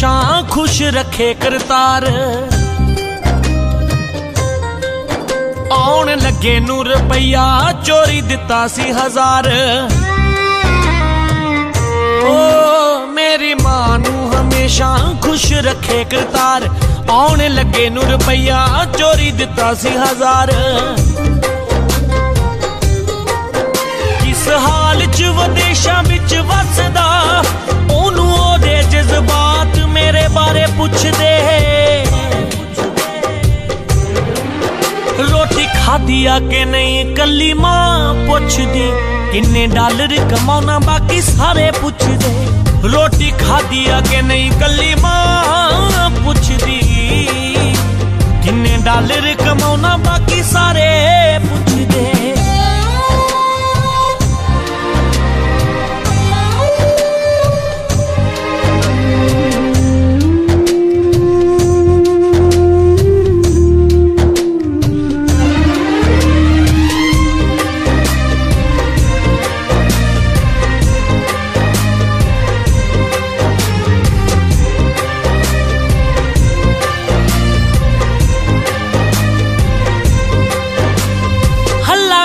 हमेशा खुश रखे करतार। आउण लगे नू रुपया चोरी दिता सी 1000। ओ मेरी मां नू हमेशा खुश रखे करतार। आउण लगे नू रुपया चोरी दिता सी 1000। किस हाल च विदेशां विच वसदा ओनू ओदे जज्बात मेरे बारे पुछदे। रोटी खादी आ के नहीं कली मां पुछदी। किन्ने डॉलर कमाउना बाकी सारे पुछदे। रोटी खादी आ के नहीं कली मां पुछदी। किन्ने डॉलर कमाउना बाकी सारे पुछदे।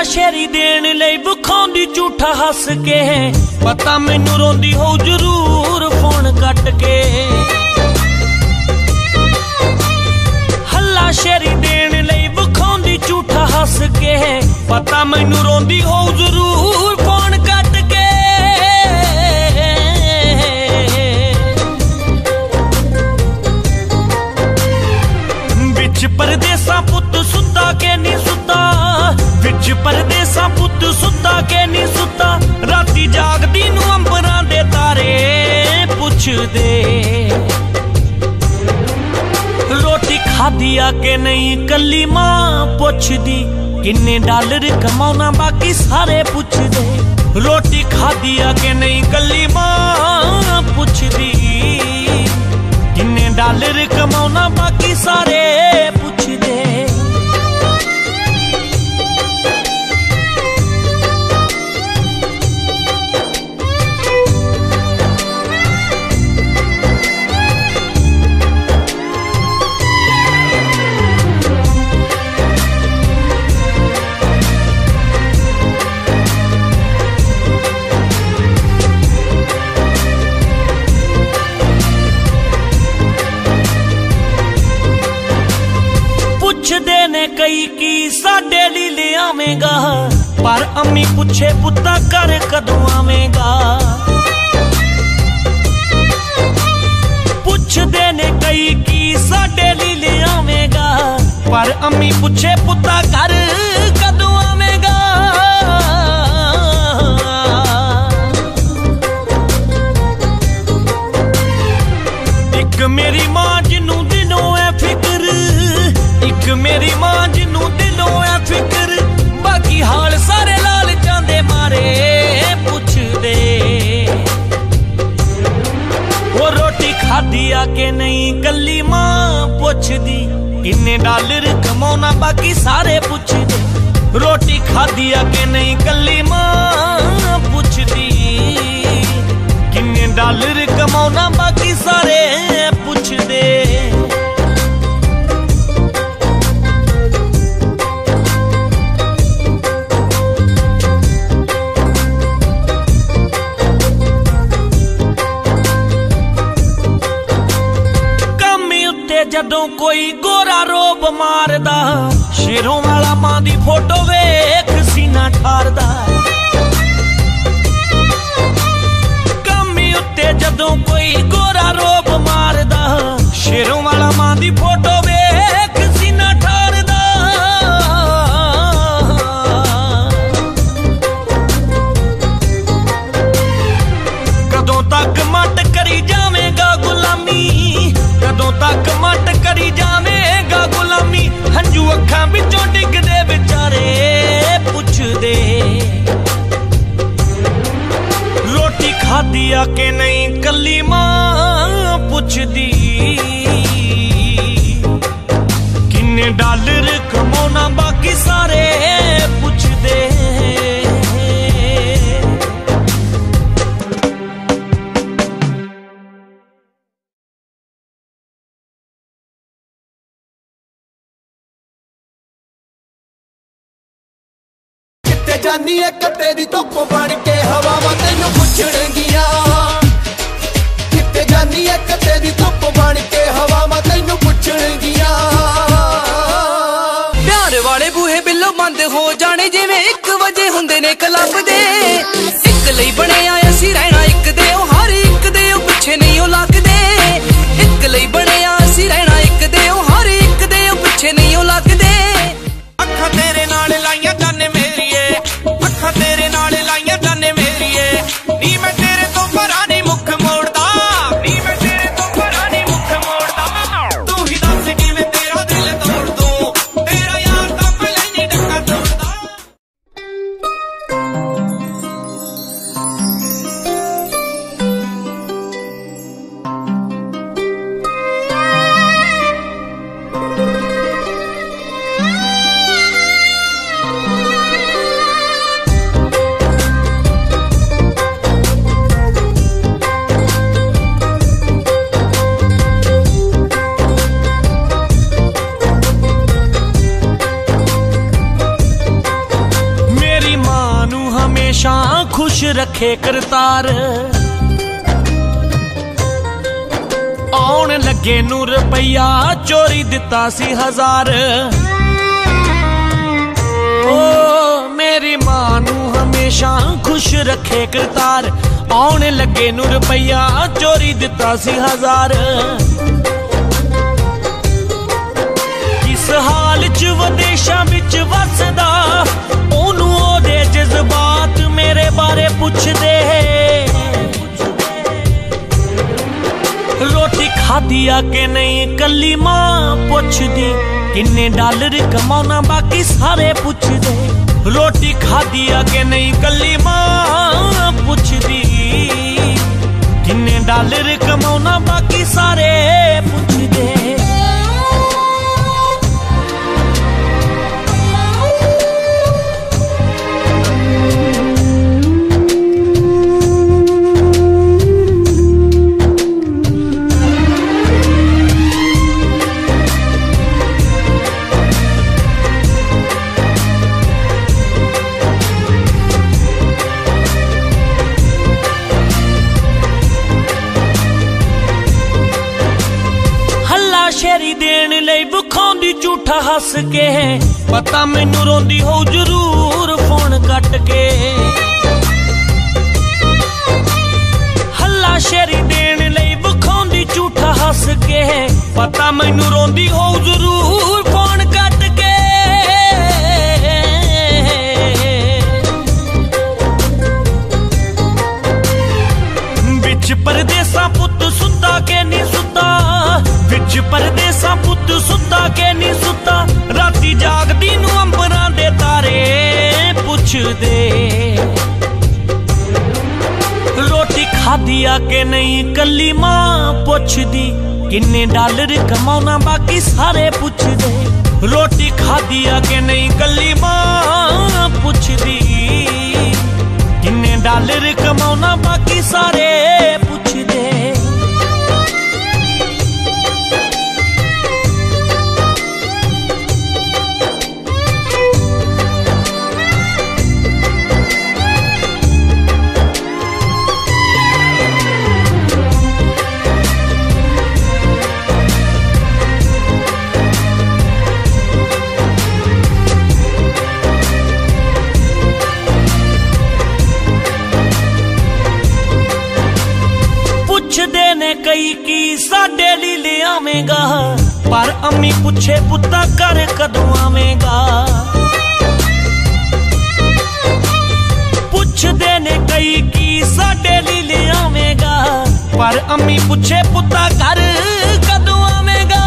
शेरी देन लई बुखांदी झूठा हस के। पता मैनू रोंदी हो जरूर फोन कट के। हल्ला शेरी देन लई बुखांदी झूठा हस के। पता मैनू रोंदी हो जरूर फोन कट के। बिच परदेसा पुत सुता के नहीं सुता। बिच परदेसा पुत सुता के नहीं सुता। राती जागदी नू अंबरां दे तारे पुछदे। रोटी खादी आ के नहीं कली मां पुछदी। किन्ने डॉलर कमाउना बाकी सारे पुछदे। रोटी खादी आ के नहीं कली मां पुछदी। किन्ने डॉलर कमाउना बाकी सारे पुछदे। पुछदे ने कई की साडे ली ले आवेगा। पर अम्मी पुछे पुत्ता घर कदों आवेगा। पुछदे ने कई की साडे ली ले आवेगा। पर अम्मी पुछे पुत्ता घर कदों आवेगा। एक मेरी मां जिन्नू दिनों है फिक्र। एक मेरी मां जिन्नू दिलों है फिक्र। बाकी हाल सारे लाल चांदे मारे पुछदे। वो रोटी खादी आ के नहीं कली मां पुछदी। किन्ने डॉलर कमाउना बाकी सारे पुछदे। रोटी खादी आ के नहीं कली मां पुछदी। किन्ने डॉलर कमाउना बाकी सारे पुछदे। जदों कोई गोरा रोब मारदा शेरों वाला मां दी फोटो वेख सीना ठारदा। कमी उत्ते जदों कोई गोरा रोब मारदा शेरों वाला मां दी फोटो वेख सीना ठारदा। कदों तक मट करी जावेगा गुलामी। कदों तक मट करी जावेगा गुलामी। हंजू अखां विचों डिगदे बेचारे पुछदे। रोटी खादी आ के नहीं कली मां पुछदी। किन्ने डॉलर कमाउना बाकी सारे पुछदे। जानी एक तेरी धुप बन के हवावां तैनू पुछणगियां, किते जानी एक तेरी धुप बन के हवावां तैनू पुछणगियां। प्यार वाले बूहे बिल्लो बंद हो जाने जिवें 1 वजे हुंदे ने क्लब दे, इक लई बने आ असीं रहना इक दे, ओ हर इक दे ओ पिछे नहीं ओ लगदे, इक लई बने आ असीं रहना इक दे, ओ हर इक दे ओ पिछे नहीं ओ लगदे। अखां तेरे नाल लाइयां जाने मेरीए, अखां तेरे नाल लाइयां जाने मेरीए, नी मैं तेरे तो परां नहीं मुख मोड़दा, नी मैं तेरे तो परां नहीं मुख मोड़दा। तू ही दस किवें तेरा दिल तोड़ दूं, तेरा यार तां पहले नहीं डक्का तोड़दा। खुश रखे करतार, आउण लगे नू रुपया चोरी दिता सी 1000। ओ मेरी मां नू हमेशा खुश रखे करतार, आउण लगे नू रुपया चोरी दिता सी 1000। किस हाल च विदेशां विच वसदा, ओनू ओदे जज्बात मेरे बारे पुछदे। रोटी खादी आ के नहीं कल्ली मां पुछदी, किन्ने डॉलर कमाना बाकी सारे पुछदे। रोटी खादी आ के नहीं कल्ली मां पुछदी, किन्ने डॉलर कमाना बाकी सारे पुछदे। शेरी देन लई बुखांदी झूठा हस के, पता मैनू रोंदी हो जरूर फोन कट के। हल्ला शेरी देन लई बुखांदी झूठा हस के, पता मैनू रोंदी हो जरूर फोन कट के। बिच परदेसा पुत सुता के नहीं सुता, बिच परदेसा पुत सुता के नहीं सुता, राती जागदी नू अंबरां दे तारे पुछदे। रोटी खादी आ के नहीं कल्ली मां पुछदी, किन्ने डॉलर कमाना बाकी सारे पुछदे। रोटी खादी आ के नहीं कल्ली मां पुछदी, किन्ने डॉलर कमाना बाकी सारे पुछदे। पुछदे ने कई की साडे ली ले आवेगा, पर अम्मी पुछे पुत्ता घर कदों आवेगा। पुछदे ने कई की साडे ली ले आवेगा, पर अम्मी पुछे पुत्ता घर कदों आवेगा।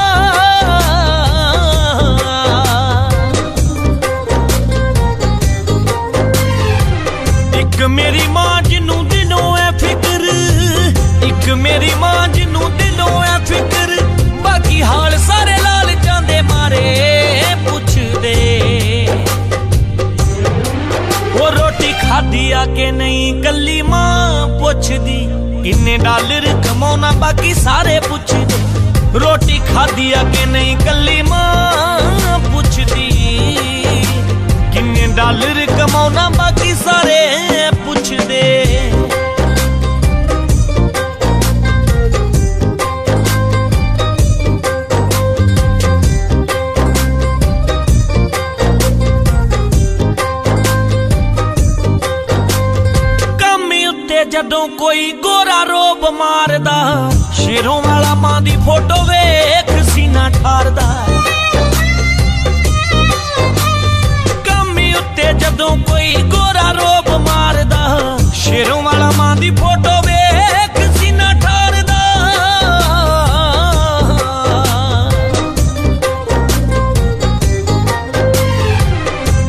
एक मेरी मां जिन्नू दिलों है फिक्र, एक मेरी मां जिन्नू दिलों है फिक्र, बाकी हाल सारे लाल जांदे मारे पुछदे। वो रोटी खादी आ के नहीं कल्ली मां पुछदी, किन्ने डॉलर कमाना बाकी सारे पुछदे। रोटी खादी आ के नहीं कल्ली मां पुछदी, किन्ने डॉलर कमाउना बाकी सारे पुछदे। जदों कोई गोरा रोब मारदा, शेरों वाला मां दी फोटो वेख सीना ठारदा। कमी उत्ते जदों कोई गोरा रोब मारदा, शेरों वाला मां दी फोटो वेख सीना ठारदा।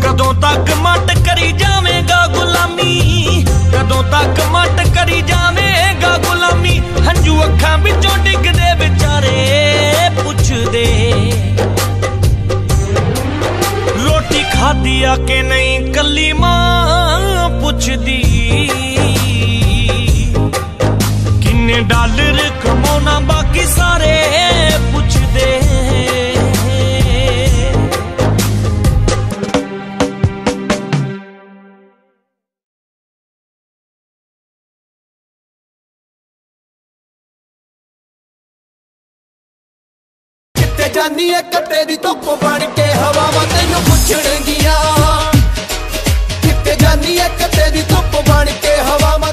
कदों तक मट करी जावेगा गुलामी, कदों तक मट करी जावेगा गुलामी। हंजू अखां विचों डिगदे बेचारे पुछदे, रोटी खादी आ के नहीं कल्ली मां पुछदी। किन्ने डॉलर कमाउना बाकी सारे पुछदे। जानी है कट्टे दी धुप बन के हवावां तैनू पुछणगियां। किते जानी है कट्टे दी धुप बन के हवावां